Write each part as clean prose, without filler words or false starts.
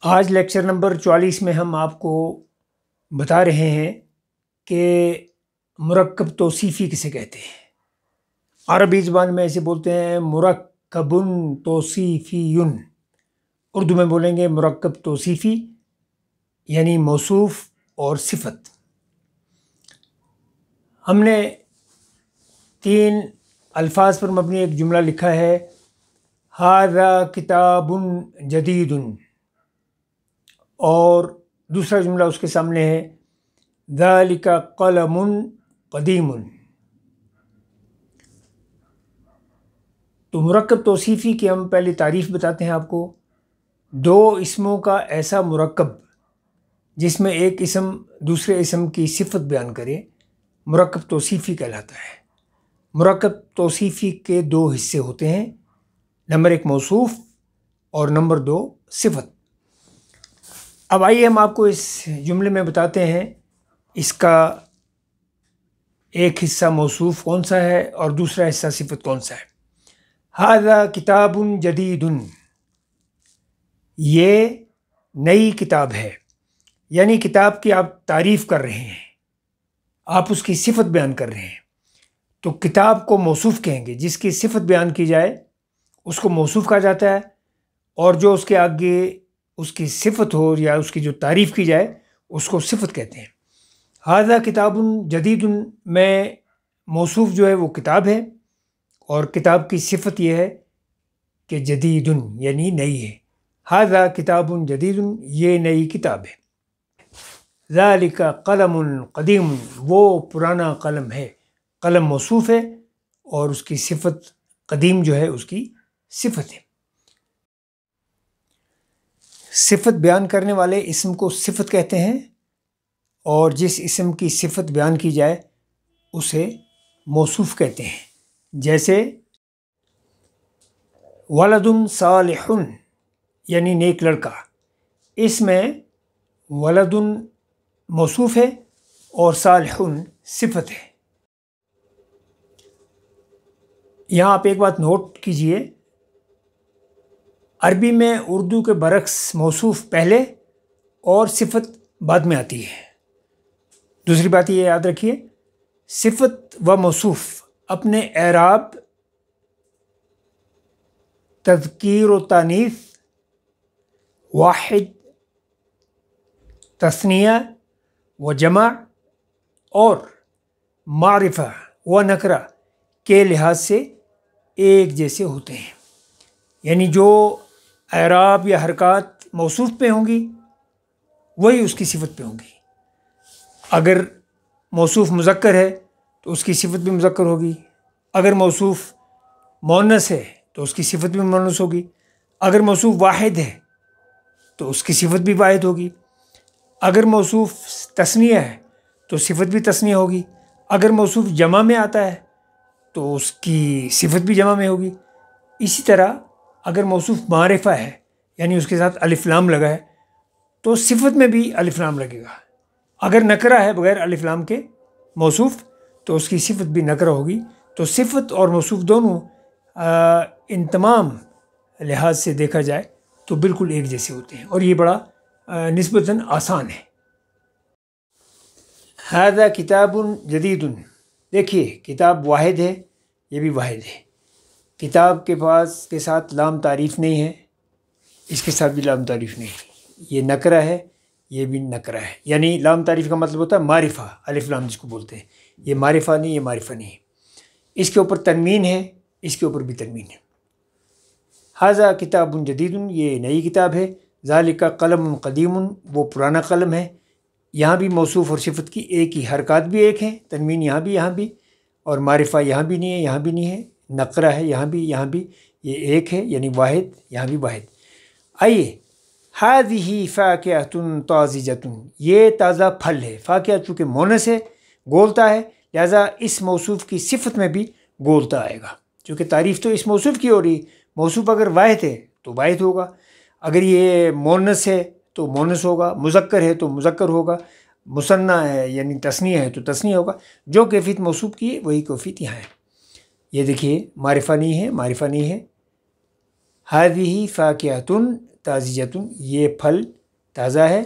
آج lecture number 44 میں ہم آپ کو بتا رہے ہیں کہ مرکب توصیفی کسے کہتے ہیں۔ عربی زبان میں ایسے بولتے ہیں مرکب توصیفی، اردو میں بولیں گے مرکب توصیفی، یعنی موصوف اور صفت۔ ہم نے 3 الفاظ پر مبنی ایک جملہ لکھا ہے، ھذا کتاب جدید، اور دوسرا جملہ اس کے سامنے ہے ذالک قلم قدیم۔ تو مرکب توصیفی کی ہم پہلے تعریف بتاتے ہیں آپ کو۔ 2 اسموں کا ایسا مرکب جس میں ایک اسم دوسرے اسم کی صفت بیان کرے مرکب توصیفی کہلاتا ہے۔ مرکب توصیفی کے 2 حصے ہوتے ہیں، نمبر 1 موصوف اور نمبر 2 صفت۔ اب آئیے ہم آپ کو اس جملے میں بتاتے ہیں اس کا ایک حصہ موصوف کون سا ہے اور دوسرا حصہ صفت کون سا ہے۔ ھذا کتاب جدید، یہ نئی کتاب ہے، یعنی کتاب کی آپ تعریف کر رہے ہیں، آپ اس کی صفت بیان کر رہے ہیں، تو کتاب کو موصوف کہیں گے۔ جس کی صفت بیان کی جائے اس کو موصوف کہا جاتا ہے، اور جو اس کے آگے اس کی صفت ہو یا اس کی جو تعریف کی جائے اس کو صفت کہتے ہیں۔ ھذا کتاب جدید میں موصوف جو ہے وہ کتاب ہے، اور کتاب کی صفت یہ ہے کہ جدید یعنی نئی ہے۔ ھذا کتاب جدید، یہ نئی کتاب ہے۔ ذالک قلم قدیم، وہ پرانا قلم ہے۔ قلم موصوف ہے اور اس کی صفت قدیم جو ہے اس کی صفت ہے۔ صفت بیان کرنے والے اسم کو صفت کہتے ہیں، اور جس اسم کی صفت بیان کی جائے اسے موصوف کہتے ہیں۔ جیسے ولد صالح، یعنی نیک لڑکا، اس میں ولد موصوف ہے اور صالح صفت ہے۔ یہاں آپ ایک بات نوٹ کیجئے، عربی میں اردو کے برعکس موصوف پہلے اور صفت بعد میں آتی ہے۔ دوسری بات یہ یاد رکھیے، صفت و موصوف اپنے اعراب، تذکیر و تانیث، واحد، تثنیہ و جمع اور معرفہ و نکرہ کے لحاظ سے ایک جیسے ہوتے ہیں۔ یعنی جو اعراب یا حرکات موصوف پہ ہوں گی وہی اس کی صفت پہ ہوں گی۔ اگر موصوف مذکر ہے تو اس کی صفت بھی مذکر ہوگی، اگر موصوف مؤنث ہے تو اس کی صفت بھی مؤنث ہوگی، اگر موصوف واحد ہے تو اس کی صفت بھی واحد ہوگی، اگر موصوف تثنیہ ہے تو صفت بھی تثنیہ ہوگی، اگر موصوف جمع میں آتا ہے تو اس کی صفت بھی جمع میں ہوگی۔ اسی طرح اگر موصوف معرفہ ہے یعنی اس کے ساتھ الف لام لگا ہے تو صفت میں بھی الف لام لگے گا۔ اگر نکرہ ہے بغیر الف لام کے موصوف تو اس کی صفت بھی نکرہ ہوگی۔ تو صفت اور موصوف دونوں ان تمام لحاظ سے دیکھا جائے تو بالکل ایک جیسے ہوتے ہیں، اور یہ بڑا نسبتاً آسان ہے۔ ھذا کتاب جدید، دیکھیے کتاب واحد ہے، یہ بھی واحد ہے۔ کتاب کے ساتھ لام تعریف نہیں ہے، اس کے ساتھ بھی لام تعریف نہیں ہے۔ یہ نکرہ ہے، یہ بھی نکرہ ہے، یعنی لام تعریف کا مطلب ہوتا ہے معرفہ، الف لام جس کو بولتے ہیں۔ یہ معرفہ نہیں، یہ معرفہ نہیں ہے۔ اس کے اوپر تنوین ہے، اس کے اوپر بھی تنوین ہے۔ ھذا کتاب جدید، یہ نئی کتاب ہے۔ ذالک قلم قدیم، وہ پرانا قلم ہے۔ یہاں بھی موصوف اور صفت کی ایک ہی حرکات بھی ایک ہیں، تنوین یہاں بھی، اور معرفہ یہاں بھی نہیں ہے، یہاں بھی نہیں ہے، نقرہ ہے یہاں بھی، یہ ایک ہے یعنی واحد، یہاں بھی واحد۔ آئیے، ھذہ فاکہۃ طازجۃ، یہ تازہ پھل ہے۔ فاکہہ چونکہ مونس ہے، گولتا ہے، لہذا اس موصوف کی صفت میں بھی گولتا آئے گا، چونکہ تعریف تو اس موصوف کی ہو رہی۔ موصوف اگر واحد ہے تو واحد ہوگا، اگر یہ مونس ہے تو مونس ہوگا، مذکر ہے تو مذکر ہوگا، مثنیٰ ہے یعنی تثنیہ ہے تو تثنیہ ہوگا۔ جو کیفیت موصوف کی ہے وہی کیفیت یہاں ہے۔ یہ دیکھیے معرفہ نہیں ہے، معرفہ نہیں ہے۔ ھذہ فاکہۃ طازجۃ، یہ پھل تازہ ہے،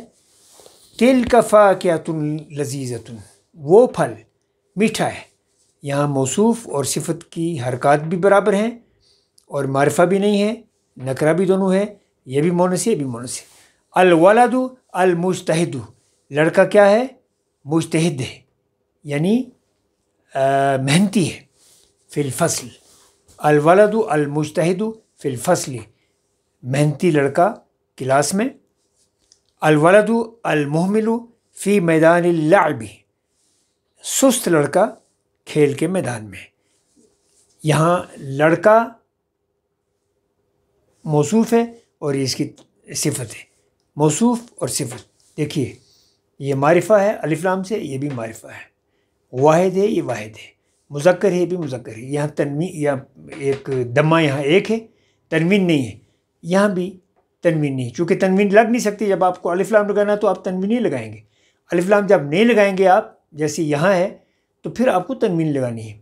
تلک فاکہۃ لذیذۃ، وہ پھل میٹھا ہے۔ یہاں موصوف اور صفت کی حرکات بھی برابر ہیں اور معرفہ بھی نہیں ہے، نکرہ بھی دونوں ہے، یہ بھی مونس ہے یہ بھی مونس ہے۔ الولد المجتہد، لڑکا کیا ہے؟ مجتہد ہے، یعنی محنتی ہے۔ فی الفصل، الولد المجتہد فی الفصل، محنتی لڑکا کلاس میں۔ الولد المہمل فی میدان اللعب، سست لڑکا کھیل کے میدان میں۔ یہاں لڑکا موصوف ہے اور یہ اس کی صفت ہے، موصوف اور صفت۔ دیکھیے یہ معرفہ ہے الف لام سے، یہ بھی معرفہ ہے، واحد ہے یہ واحد ہے، مذکر ہے یہ بھی مذکر ہے۔ یہاں تنوین یا ایک دمہ یہاں ایک ہے، تنوین نہیں ہے، یہاں بھی تنوین نہیں، چونکہ تنوین لگ نہیں سکتی۔ جب آپ کو الف لام لگانا تو آپ تنوین نہیں لگائیں گے، الف لام جب نہیں لگائیں گے آپ، جیسے یہاں ہے تو پھر آپ کو تنوین لگانی ہے،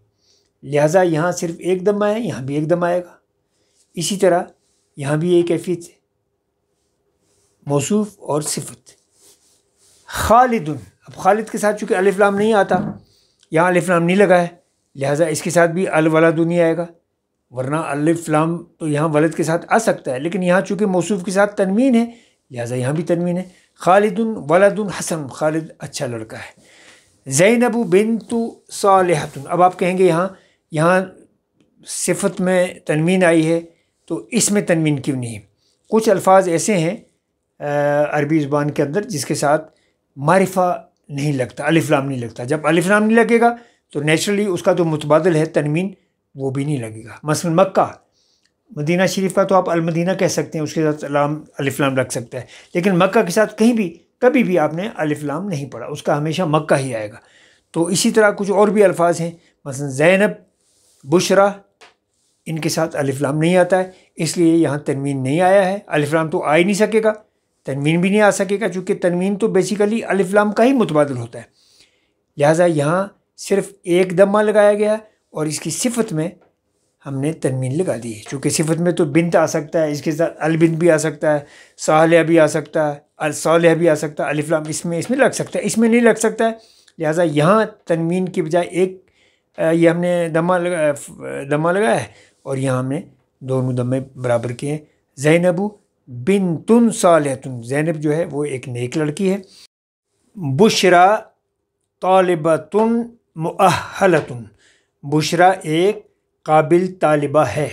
لہٰذا یہاں صرف ایک دمہ ہے، یہاں بھی ایک دمہ آئے گا۔ اسی طرح یہاں بھی ایک کیفیت ہے، موصوف اور صفت۔ خالد، اب خالد کے ساتھ چونکہ الف لام نہیں آتا، یہاں الف لام نہیں لگا ہے، لہٰذا اس کے ساتھ بھی الولد نہیں آئے گا، ورنہ الف لام تو یہاں ولد کے ساتھ آ سکتا ہے، لیکن یہاں چونکہ موصوف کے ساتھ تنوین ہے لہٰذا یہاں بھی تنوین ہے۔ خالد ولد حسن، خالد اچھا لڑکا ہے۔ زینب بنت صالحۃ، اب آپ کہیں گے یہاں صفت میں تنوین آئی ہے تو اس میں تنوین کیوں نہیں ہے؟ کچھ الفاظ ایسے ہیں عربی زبان کے اندر جس کے ساتھ معرفہ نہیں لگتا، الف لام نہیں لگتا۔ جب الف لام نہیں لگے گا تو نیچرلی اس کا جو متبادل ہے تنوین وہ بھی نہیں لگے گا۔ مثلا مکہ، مدینہ شریف کا تو آپ المدینہ کہہ سکتے ہیں، اس کے ساتھ الف لام لگ سکتا ہے، لیکن مکہ کے ساتھ کہیں بھی کبھی بھی آپ نے الف لام نہیں پڑھا، اس کا ہمیشہ مکہ ہی آئے گا۔ تو اسی طرح کچھ اور بھی الفاظ ہیں، مثلا زینب، بشرا، ان کے ساتھ الف لام نہیں آتا ہے، اس لیے یہاں تنوین نہیں آیا ہے۔ الف لام تو آ ہی نہیں سکے گا، تنوین بھی نہیں آ سکے گا، چونکہ تنوین تو بیسیکلی الف لام کا ہی متبادل ہوتا ہے، لہٰذا یہاں صرف ایک دمہ لگایا گیا اور اس کی صفت میں ہم نے تنوین لگا دی ہے۔ چونکہ صفت میں تو بنت آ سکتا ہے، اس کے ساتھ البنت بھی آ سکتا ہے، صالح بھی آ سکتا ہے، الصالح بھی آ سکتا ہے، الف لام اس میں لگ سکتا ہے، اس میں نہیں لگ سکتا ہے، لہٰذا یہاں تنوین کی بجائے ایک یہ ہم نے دمہ لگایا ہے اور یہاں ہم نے دونوں دمے برابر کیے ہیں۔ زینب بنت صالحۃ، زینب جو ہے وہ ایک نیک لڑکی ہے۔ بشرا طالبۃ مؤہلۃ، بشرا ایک قابل طالبہ ہے۔